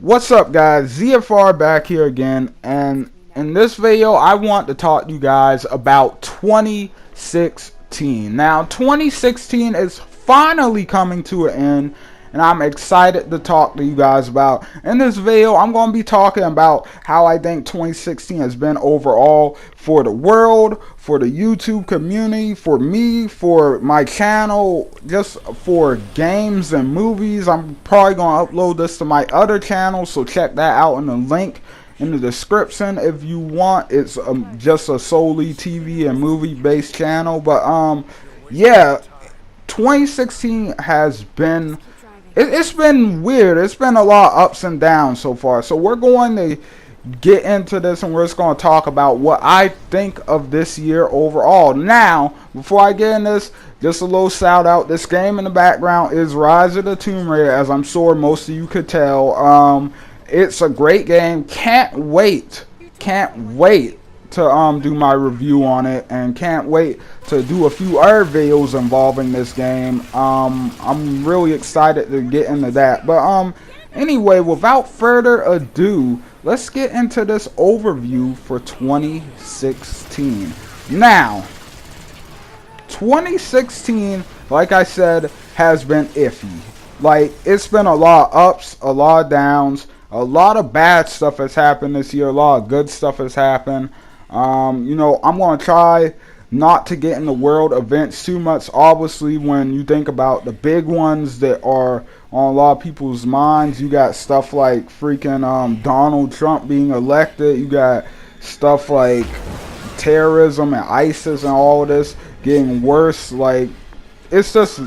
What's up, guys? ZFR back here again, and in this video I want to talk to you guys about 2016. Now 2016 is finally coming to an end, and I'm excited to talk to you guys about. In this video I'm going to be talking about how I think 2016 has been overall for the world, for the YouTube community, for me, for my channel, just for games and movies. I'm probably going to upload this to my other channel, so check that out in the link in the description if you want. It's just a solely TV and movie based channel, but yeah, 2016 has been it's been weird. It's been a lot of ups and downs so far. So we're going to get into this, and we're just going to talk about what I think of this year overall. Now, before I get in this, just a little shout out. This game in the background is Rise of the Tomb Raider, as I'm sure most of you could tell. It's a great game. Can't wait to do my review on it, and can't wait to do a few other videos involving this game. I'm really excited to get into that. But anyway, without further ado, let's get into this overview for 2016. Now, 2016, like I said, has been iffy. Like, it's been a lot of ups, a lot of downs, a lot of bad stuff has happened this year, a lot of good stuff has happened. You know, I'm going to try not to get in the world events too much. Obviously, when you think about the big ones that are on a lot of people's minds, you got stuff like freaking Donald Trump being elected. You got stuff like terrorism and ISIS and all of this getting worse. Like, it just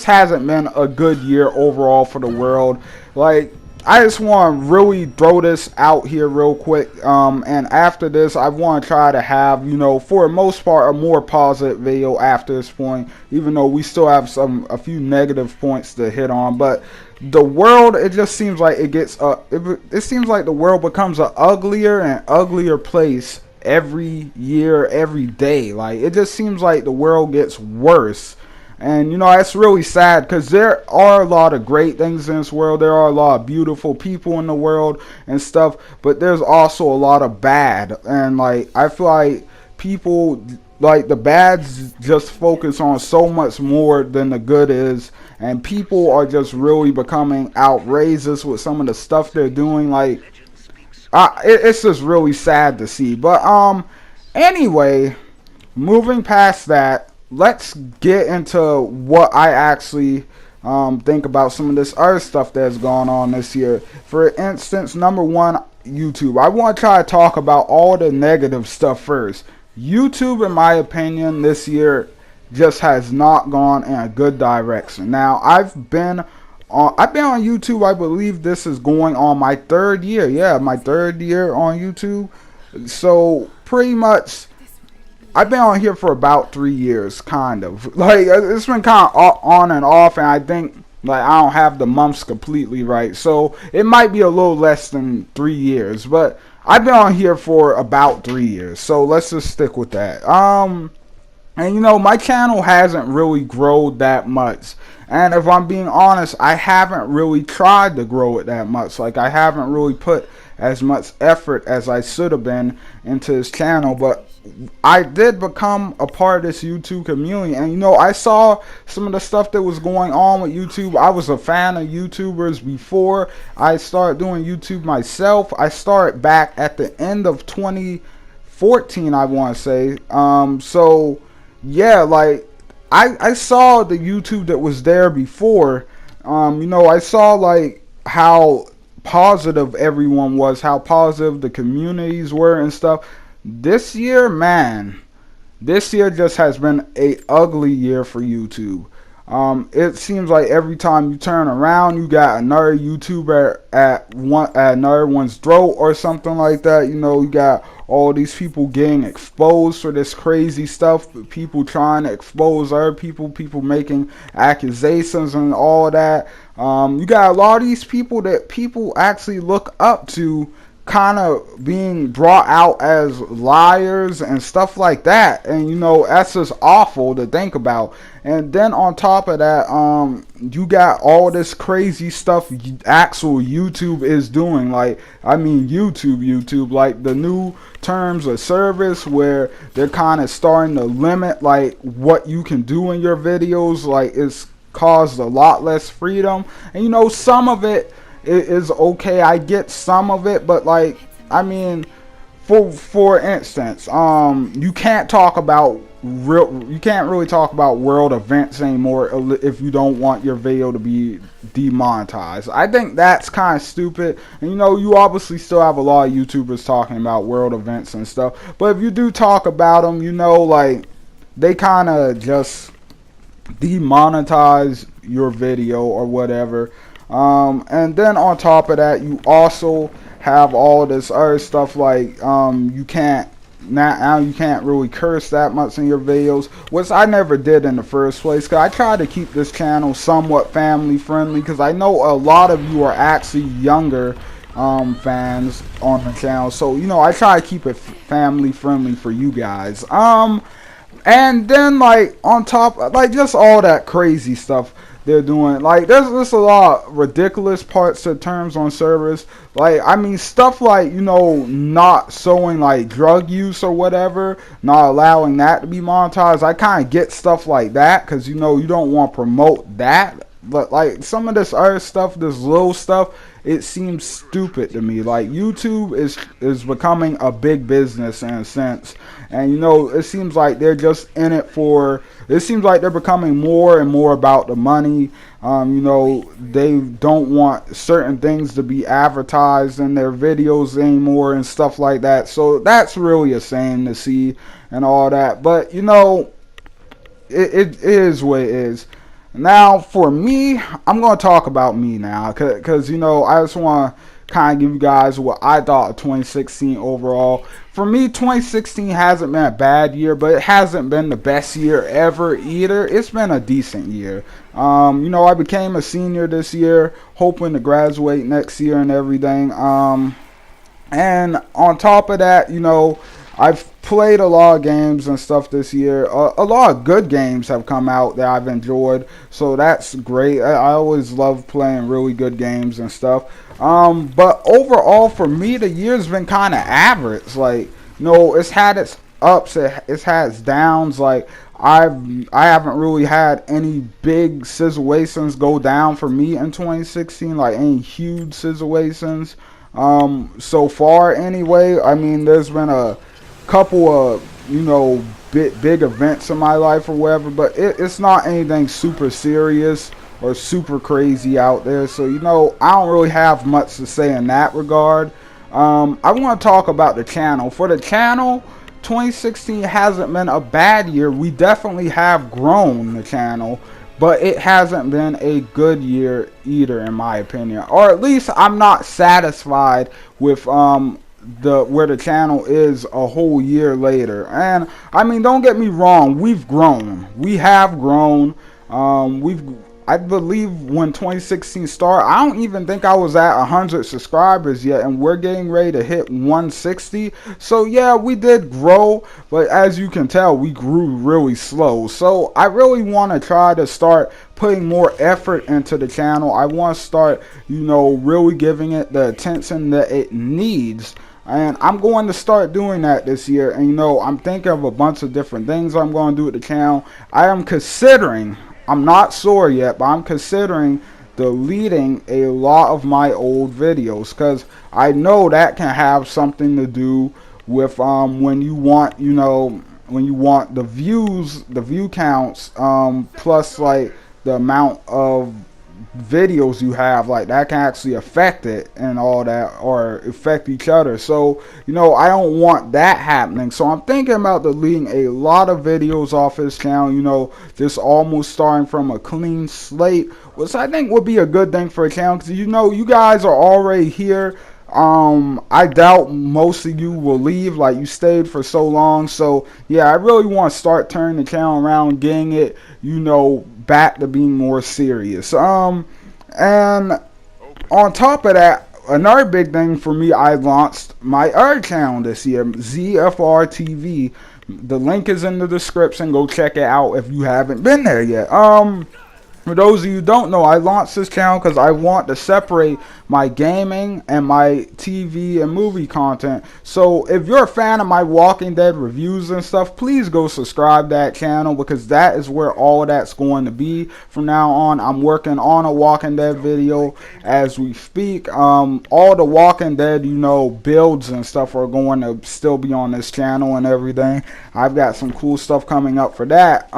hasn't been a good year overall for the world. Like, I just want to really throw this out here real quick, and after this I want to try to have, you know, for the most part, a more positive video after this point, even though we still have a few negative points to hit on. But the world, it just seems like it gets it seems like the world becomes an uglier and uglier place every year, every day. Like, it just seems like the world gets worse. And, you know, that's really sad, because there are a lot of great things in this world. There are a lot of beautiful people in the world and stuff. But there's also a lot of bad. And, like, I feel like people, like, the bads just focus on so much more than the good is. And people are just really becoming outrageous with some of the stuff they're doing. Like, it's just really sad to see. But, anyway, moving past that, let's get into what I actually think about some of this other stuff that's gone on this year. For instance, number one, YouTube. I want to try to talk about all the negative stuff first. YouTube, in my opinion, this year just has not gone in a good direction. Now, I've been on YouTube. I believe this is going on my third year. Yeah, my third year on YouTube. So pretty much, I've been on here for about 3 years, kind of. Like, it's been kind of on and off, and I think, like, I don't have the months completely right. So, it might be a little less than 3 years, but I've been on here for about 3 years. So, let's just stick with that. And, you know, my channel hasn't really grown that much. And if I'm being honest, I haven't really tried to grow it that much. Like, I haven't really put as much effort as I should have been into this channel. But I did become a part of this YouTube community, and, you know, I saw some of the stuff that was going on with YouTube. I was a fan of YouTubers before I started doing YouTube myself. I started back at the end of 2014, I want to say. So yeah, like, I saw the YouTube that was there before. You know, I saw, like, how positive everyone was, how positive the communities were and stuff. This year, man, this year just has been a ugly year for YouTube. It seems like every time you turn around, you got another YouTuber at another one's throat or something like that. You know, you got all these people getting exposed for this crazy stuff. People trying to expose other people. People making accusations and all that. You got a lot of these people that people actually look up to kind of being brought out as liars and stuff like that, and you know that's just awful to think about. And then on top of that, you got all this crazy stuff actual YouTube is doing. Like, I mean, YouTube, like the new terms of service where they're kind of starting to limit like what you can do in your videos. Like, it's caused a lot less freedom, and you know some of it is okay. I get some of it, but like, I mean, for instance, you can't talk about you can't really talk about world events anymore if you don't want your video to be demonetized. I think that's kind of stupid. And you know, you obviously still have a lot of YouTubers talking about world events and stuff, but if you do talk about them, you know, like, they kind of just demonetize your video or whatever. And then on top of that, you also have all this other stuff like you can't now you can't really curse that much in your videos, which I never did in the first place, because I try to keep this channel somewhat family friendly, because I know a lot of you are actually younger fans on the channel, so you know I try to keep it family friendly for you guys. And then, like, on top, like, just all that crazy stuff they're doing. Like, there's a lot of ridiculous parts to terms on servers. Like, I mean, stuff like, you know, not showing, like, drug use or whatever, not allowing that to be monetized. I kind of get stuff like that, because, you know, you don't want to promote that. But, like, some of this other stuff, this little stuff, it seems stupid to me. Like, YouTube is becoming a big business in a sense, and you know, it seems like they're just in it for, it seems like they're becoming more and more about the money. You know, they don't want certain things to be advertised in their videos anymore and stuff like that. So that's really a shame to see and all that, but you know, it is what it is. Now, for me, I'm going to talk about me now, because, you know, I just want to kind of give you guys what I thought of 2016 overall. For me, 2016 hasn't been a bad year, but it hasn't been the best year ever either. It's been a decent year. You know, I became a senior this year, hoping to graduate next year and everything. And on top of that, you know, I've played a lot of games and stuff this year. A lot of good games have come out that I've enjoyed, so that's great. I always love playing really good games and stuff. But overall, for me, the year's been kind of average. Like, you know, it's had its ups, it's had its downs. Like, I haven't really had any big situations go down for me in 2016, like any huge situations. So far anyway. I mean, there's been a couple of, you know, big events in my life or whatever, but it's not anything super serious or super crazy out there. So, you know, I don't really have much to say in that regard. I want to talk about the channel. For the channel, 2016 hasn't been a bad year. We definitely have grown the channel, but it hasn't been a good year either, in my opinion. Or at least I'm not satisfied with where the channel is a whole year later. And I mean, don't get me wrong, we've grown. We have grown. I believe when 2016 started, I don't even think I was at 100 subscribers yet, and we're getting ready to hit 160. So yeah, we did grow, but as you can tell, we grew really slow. So I really want to try to start putting more effort into the channel. I want to start, you know, really giving it the attention that it needs. And I'm going to start doing that this year. And, you know, I'm thinking of a bunch of different things I'm going to do with the channel. I am considering, I'm not sure yet, but I'm considering deleting a lot of my old videos, because I know that can have something to do with when you want, you know, when you want the views, the view counts, plus like the amount of videos you have, like that can actually affect it and all that, or affect each other. So, you know, I don't want that happening. So I'm thinking about deleting a lot of videos off this channel, you know, just almost starting from a clean slate, which I think would be a good thing for a channel, because, you know, you guys are already here. I doubt most of you will leave, like you stayed for so long. So yeah, I really want to start turning the channel around, getting it, you know, back to being more serious. And on top of that, another big thing for me, I launched my other channel this year, ZFR TV. The link is in the description. Go check it out if you haven't been there yet. For those of you who don't know, I launched this channel because I want to separate my gaming and my TV and movie content. So if you're a fan of my Walking Dead reviews and stuff, please go subscribe to that channel, because that is where all of that's going to be from now on. I'm working on a Walking Dead video as we speak. All the Walking Dead, you know, builds and stuff are going to still be on this channel and everything. I've got some cool stuff coming up for that.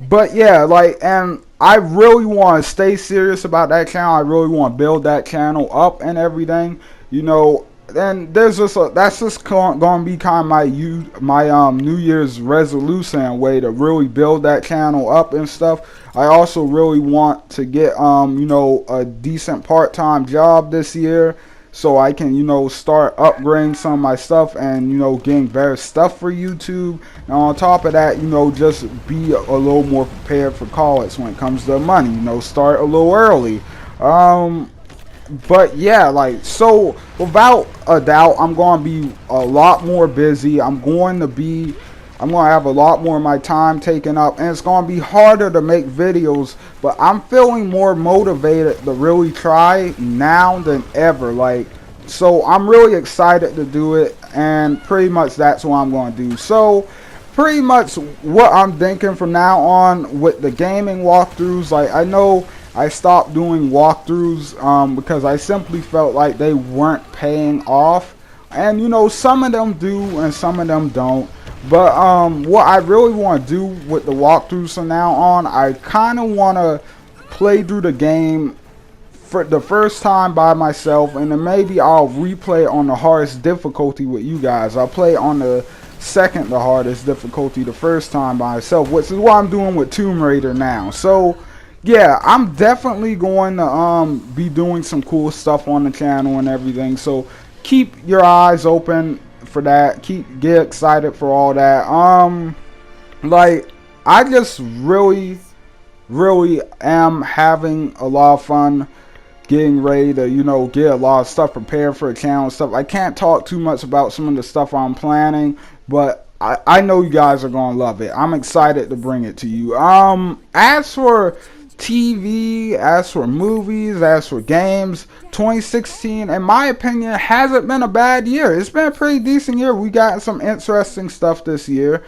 But yeah, like, and I really want to stay serious about that channel. I really want to build that channel up and everything, you know. And there's just that's just going to be kind of my New Year's resolution way to really build that channel up and stuff. I also really want to get you know, a decent part-time job this year, so I can, you know, start upgrading some of my stuff and, you know, getting better stuff for YouTube. And on top of that, you know, just be a little more prepared for college when it comes to money. You know, start a little early. But yeah, like, so without a doubt, I'm going to be a lot more busy. I'm going to have a lot more of my time taken up, and it's going to be harder to make videos, but I'm feeling more motivated to really try now than ever. Like, so I'm really excited to do it, and pretty much that's what I'm going to do. So pretty much what I'm thinking from now on with the gaming walkthroughs, like, I know I stopped doing walkthroughs because I simply felt like they weren't paying off, and you know, some of them do and some of them don't. But what I really want to do with the walkthroughs from now on, I kind of want to play through the game for the first time by myself, and then maybe I'll replay it on the hardest difficulty with you guys. I'll play on the second the hardest difficulty the first time by myself, which is what I'm doing with Tomb Raider now. So yeah, I'm definitely going to be doing some cool stuff on the channel and everything. So keep your eyes open for that. Get excited for all that. Like, I just really am having a lot of fun getting ready to, you know, get a lot of stuff prepared for the channel and stuff. I can't talk too much about some of the stuff I'm planning, but I know you guys are gonna love it. I'm excited to bring it to you. As for TV, as for movies, as for games, 2016, in my opinion, hasn't been a bad year. It's been a pretty decent year. We got some interesting stuff this year.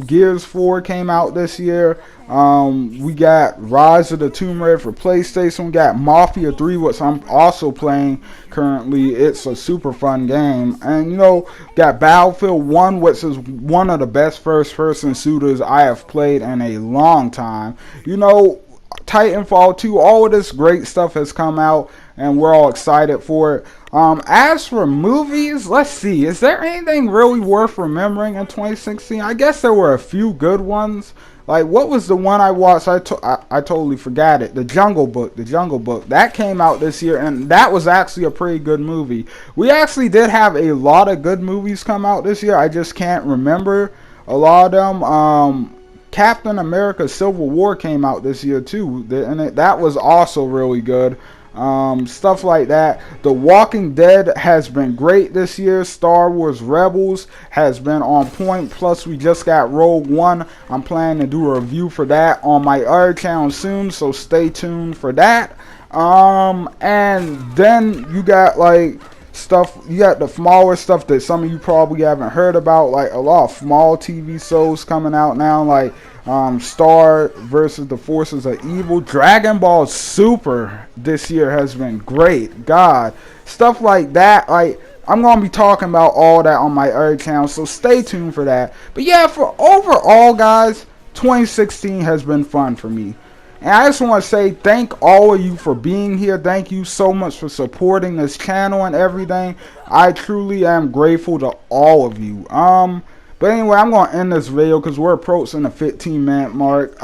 Gears 4 came out this year. We got Rise of the Tomb Raider for PlayStation. We got Mafia 3, which I'm also playing currently. It's a super fun game. And, you know, got Battlefield 1, which is one of the best first-person shooters I have played in a long time. You know, Titanfall 2, all of this great stuff has come out, and we're all excited for it. As for movies, let's see, is there anything really worth remembering in 2016? I guess there were a few good ones. Like, what was the one I watched? I totally forgot it. The Jungle Book. That came out this year, and that was actually a pretty good movie. We actually did have a lot of good movies come out this year. I just can't remember a lot of them. Captain America Civil War came out this year too, and that was also really good. Stuff like that. The Walking Dead has been great this year. Star Wars Rebels has been on point. Plus, we just got Rogue One. I'm planning to do a review for that on my other channel soon, so stay tuned for that. And then you got like stuff, you got the smaller stuff that some of you probably haven't heard about, like a lot of small TV shows coming out now, like Star versus the Forces of Evil. Dragon Ball Super this year has been great. God, stuff like that. Like, I'm gonna be talking about all that on my other channel, so stay tuned for that. But yeah, for overall, guys, 2016 has been fun for me. And I just want to say thank all of you for being here. Thank you so much for supporting this channel and everything. I truly am grateful to all of you. But anyway, I'm going to end this video because we're approaching the 15-minute mark.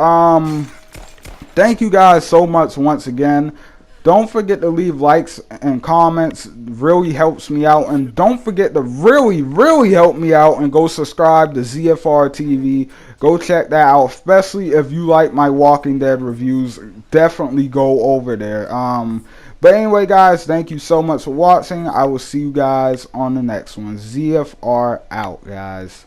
Thank you guys so much once again. Don't forget to leave likes and comments. Really helps me out. And don't forget to really help me out and go subscribe to ZFR TV. Go check that out. Especially if you like my Walking Dead reviews. Definitely go over there. But anyway, guys, thank you so much for watching. I will see you guys on the next one. ZFR out, guys.